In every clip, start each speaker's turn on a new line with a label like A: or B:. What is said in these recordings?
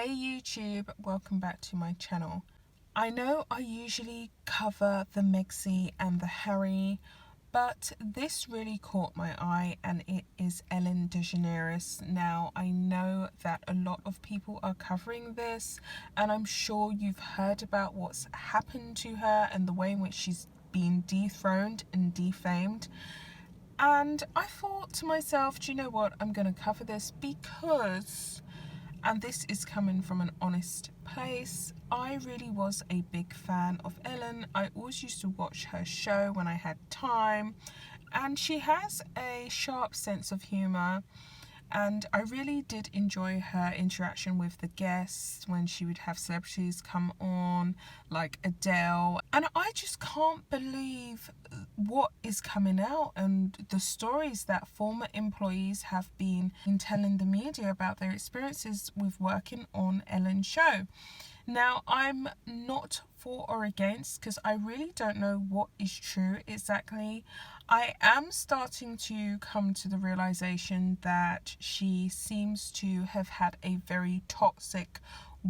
A: Hey YouTube, welcome back to my channel. I know I usually cover the Megxie and the Harry, but this really caught my eye and it is Ellen DeGeneres. Now I know that a lot of people are covering this and I'm sure you've heard about what's happened to her and the way in which she's been dethroned and defamed. And I thought to myself, do you know what, I'm going to cover this because, and this is coming from an honest place, I really was a big fan of Ellen. I always used to watch her show when I had time, and she has a sharp sense of humour. And I really did enjoy her interaction with the guests when she would have celebrities come on, like Adele. And I just can't believe what is coming out and the stories that former employees have been telling the media about their experiences with working on Ellen's show. Now, I'm not for or against because I really don't know what is true exactly. I am starting to come to the realization that she seems to have had a very toxic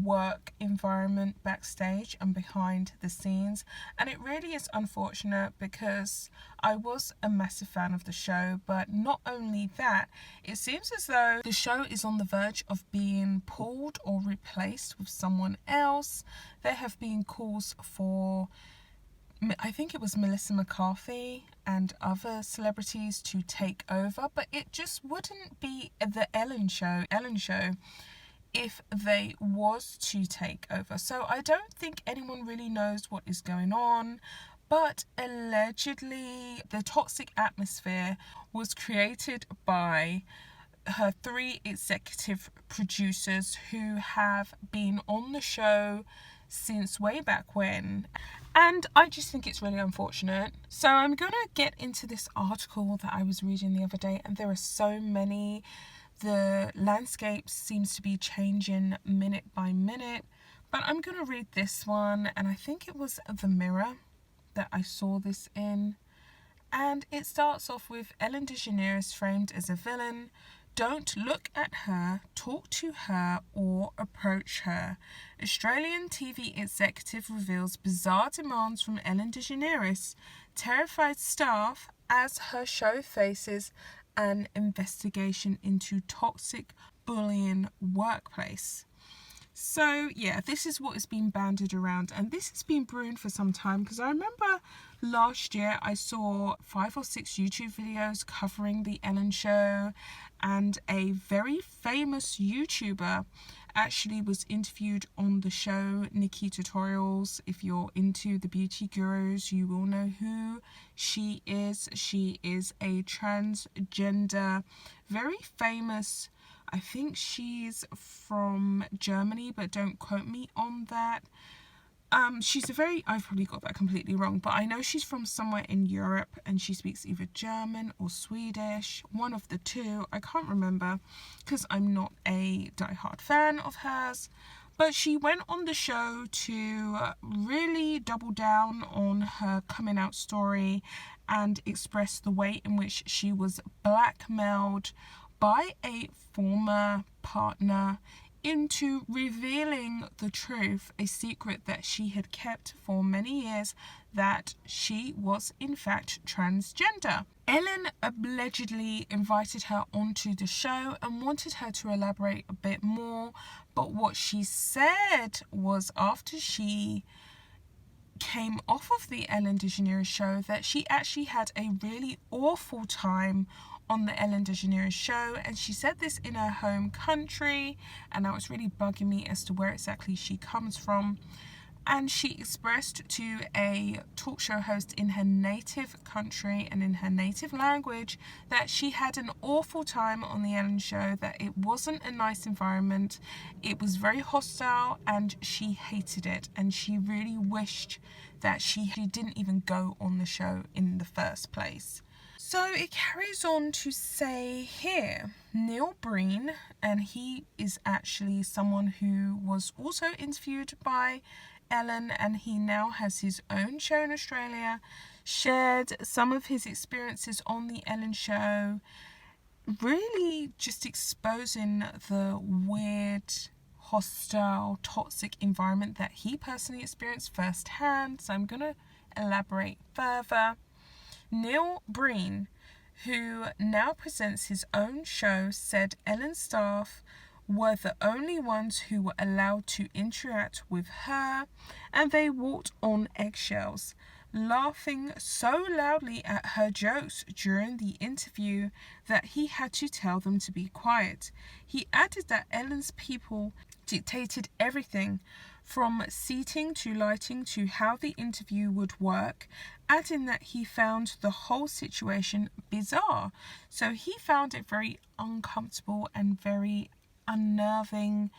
A: work environment backstage and behind the scenes, and it really is unfortunate because I was a massive fan of the show. But not only that, it seems as though the show is on the verge of being pulled or replaced with someone else. There have been calls for, I think it was Melissa McCarthy and other celebrities to take over, but it just wouldn't be the Ellen show if they was to take over. So I don't think anyone really knows what is going on, but allegedly the toxic atmosphere was created by her 3 executive producers who have been on the show since way back when. And I just think it's really unfortunate. So I'm going to get into this article that I was reading the other day, and there are so many. The landscape seems to be changing minute by minute, but I'm going to read this one, and I think it was The Mirror that I saw this in. And it starts off with Ellen DeGeneres framed as a villain. Don't look at her, talk to her, or approach her. Australian TV executive reveals bizarre demands from Ellen DeGeneres. Terrified staff as her show faces an investigation into toxic bullying workplace. So yeah, this is what has been bandied around, and this has been brewing for some time, because I remember last year I saw 5 or 6 YouTube videos covering the Ellen show, and a very famous YouTuber actually was interviewed on the show, Nikki Tutorials. If you're into the beauty gurus, you will know who she is. She is a transgender, very famous, I think she's from Germany, but don't quote me on that. I've probably got that completely wrong, but I know she's from somewhere in Europe, and she speaks either German or Swedish, one of the two. I can't remember because I'm not a diehard fan of hers. But she went on the show to really double down on her coming out story and express the way in which she was blackmailed by a former partner into revealing the truth, a secret that she had kept for many years, that she was in fact transgender. Ellen allegedly invited her onto the show and wanted her to elaborate a bit more, but what she said was, after she came off of the Ellen DeGeneres show, that she actually had a really awful time on the Ellen DeGeneres show, and she said this in her home country, and that was really bugging me as to where exactly she comes from. And she expressed to a talk show host in her native country and in her native language that she had an awful time on the Ellen show, that it wasn't a nice environment, it was very hostile, and she hated it, and she really wished that she didn't even go on the show in the first place. So it carries on to say here, Neil Breen, and he is actually someone who was also interviewed by Ellen, and he now has his own show in Australia, shared some of his experiences on the Ellen show, really just exposing the weird, hostile, toxic environment that he personally experienced firsthand. So I'm going to elaborate further. Neil Breen, who now presents his own show, said Ellen's staff were the only ones who were allowed to interact with her, and they walked on eggshells, laughing so loudly at her jokes during the interview that he had to tell them to be quiet. He added that Ellen's people dictated everything, from seating to lighting to how the interview would work, adding that he found the whole situation bizarre. So he found it very uncomfortable and very unnerving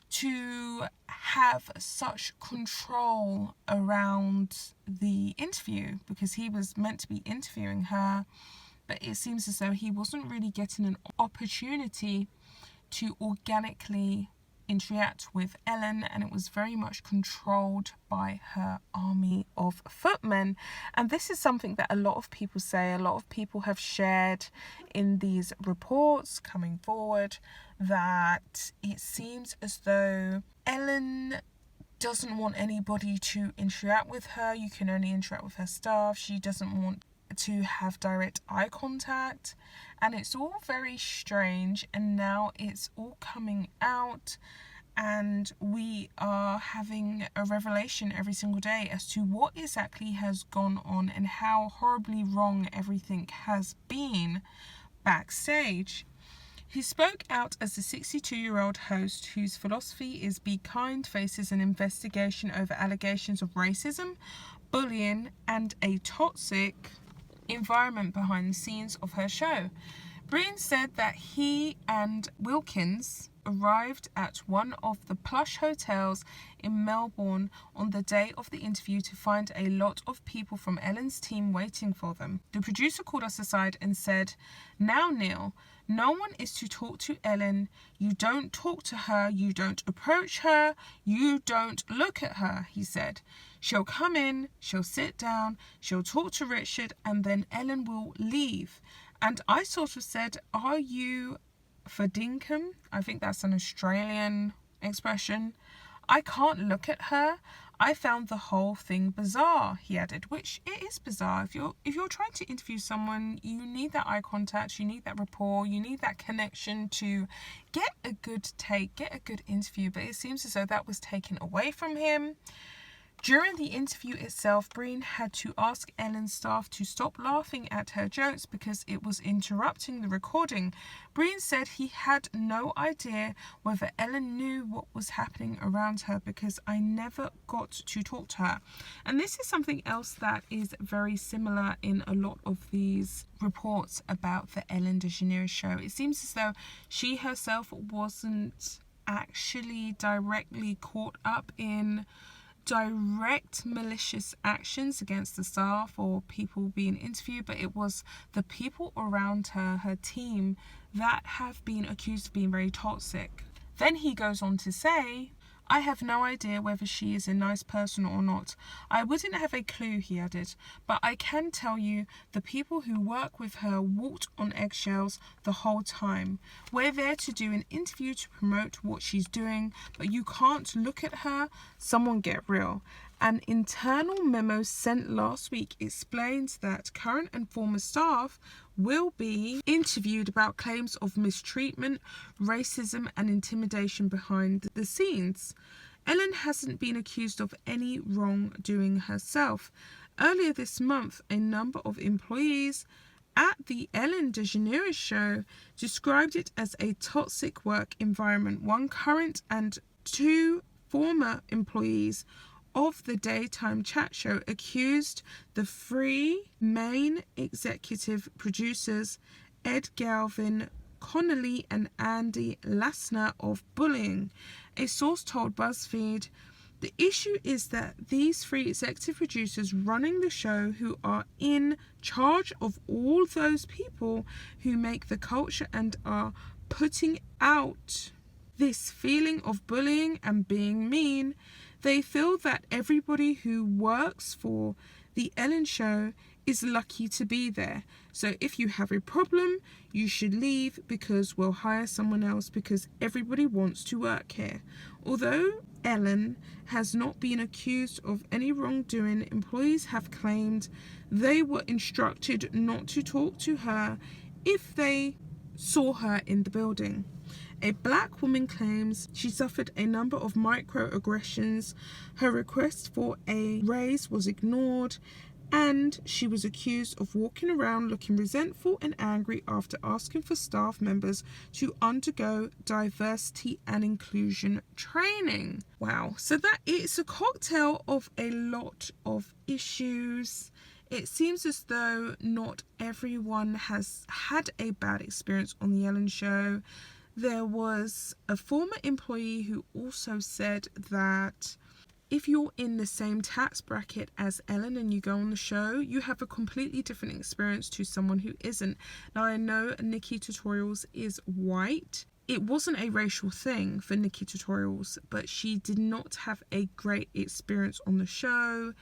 A: to have such control around the interview, because he was meant to be interviewing her, but it seems as though he wasn't really getting an opportunity to organically interact with Ellen, and it was very much controlled by her army of footmen. And this is something that a lot of people say, a lot of people have shared in these reports coming forward, that it seems as though Ellen doesn't want anybody to interact with her. You can only interact with her staff. She doesn't want to have direct eye contact, and it's all very strange, and now it's all coming out, and we are having a revelation every single day as to what exactly has gone on and how horribly wrong everything has been backstage. He spoke out as the 62-year-old host whose philosophy is be kind faces an investigation over allegations of racism, bullying, and a toxic environment behind the scenes of her show. Breen said that he and Wilkins arrived at one of the plush hotels in Melbourne on the day of the interview to find a lot of people from Ellen's team waiting for them. The producer called us aside and said, "Now, Neil, no one is to talk to Ellen. You don't talk to her. You don't approach her. You don't look at her," he said. "She'll come in, she'll sit down, she'll talk to Richard, and then Ellen will leave." And I sort of said, "Are you for dinkum?" I think that's an Australian expression. "I can't look at her. I found the whole thing bizarre," he added, which it is bizarre. If you're trying to interview someone, you need that eye contact, you need that rapport, you need that connection to get a good take, get a good interview. But it seems as though that was taken away from him. During the interview itself, Breen had to ask Ellen's staff to stop laughing at her jokes because it was interrupting the recording. Breen said he had no idea whether Ellen knew what was happening around her because I never got to talk to her. And this is something else that is very similar in a lot of these reports about the Ellen DeGeneres show. It seems as though she herself wasn't actually directly caught up in direct malicious actions against the staff or people being interviewed, but it was the people around her, her team, that have been accused of being very toxic. Then he goes on to say, "I have no idea whether she is a nice person or not. I wouldn't have a clue," he added, "but I can tell you the people who work with her walked on eggshells the whole time. We're there to do an interview to promote what she's doing, but you can't look at her. Someone get real." An internal memo sent last week explains that current and former staff will be interviewed about claims of mistreatment, racism, and intimidation behind the scenes. Ellen hasn't been accused of any wrongdoing herself. Earlier this month, a number of employees at the Ellen DeGeneres show described it as a toxic work environment. One current and two former employees of the daytime chat show accused the three main executive producers, Ed Galvin, Connolly and Andy Lassner, of bullying. A source told BuzzFeed, "The issue is that these three executive producers running the show, who are in charge of all those people who make the culture and are putting out this feeling of bullying and being mean, they feel that everybody who works for the Ellen show is lucky to be there. So if you have a problem, you should leave, because we'll hire someone else, because everybody wants to work here. Although Ellen has not been accused of any wrongdoing, employees have claimed they were instructed not to talk to her if they saw her in the building. A black woman claims she suffered a number of microaggressions. Her request for a raise was ignored, and she was accused of walking around looking resentful and angry after asking for staff members to undergo diversity and inclusion training. Wow, so that is a cocktail of a lot of issues. It seems as though not everyone has had a bad experience on the Ellen Show. There was a former employee who also said that if you're in the same tax bracket as Ellen and you go on the show, you have a completely different experience to someone who isn't. Now, I know Nikki Tutorials is white. It wasn't a racial thing for Nikki Tutorials, but she did not have a great experience on the show.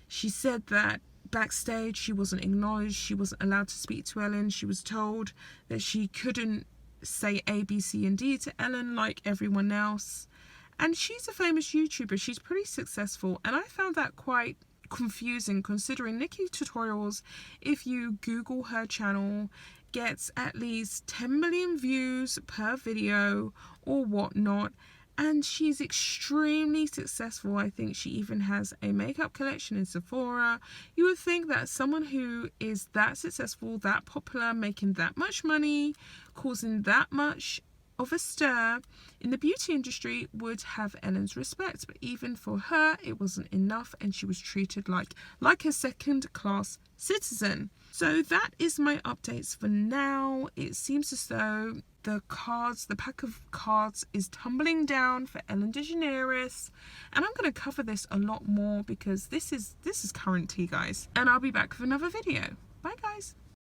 A: She said that backstage she wasn't acknowledged, she wasn't allowed to speak to Ellen. She was told that she couldn't say A, B, C, and D to Ellen like everyone else. And she's a famous YouTuber. She's pretty successful. And I found that quite confusing, considering Nikki Tutorials, if you Google her channel, gets at least 10 million views per video or whatnot. And she's extremely successful. I think she even has a makeup collection in Sephora. You would think that someone who is that successful, that popular, making that much money, causing that much of a stir in the beauty industry would have Ellen's respect. But even for her, it wasn't enough, and she was treated like a second-class citizen. So that is my updates for now. It seems as though the pack of cards is tumbling down for Ellen DeGeneres, and I'm going to cover this a lot more because this is current tea, guys. And I'll be back with another video. Bye, guys.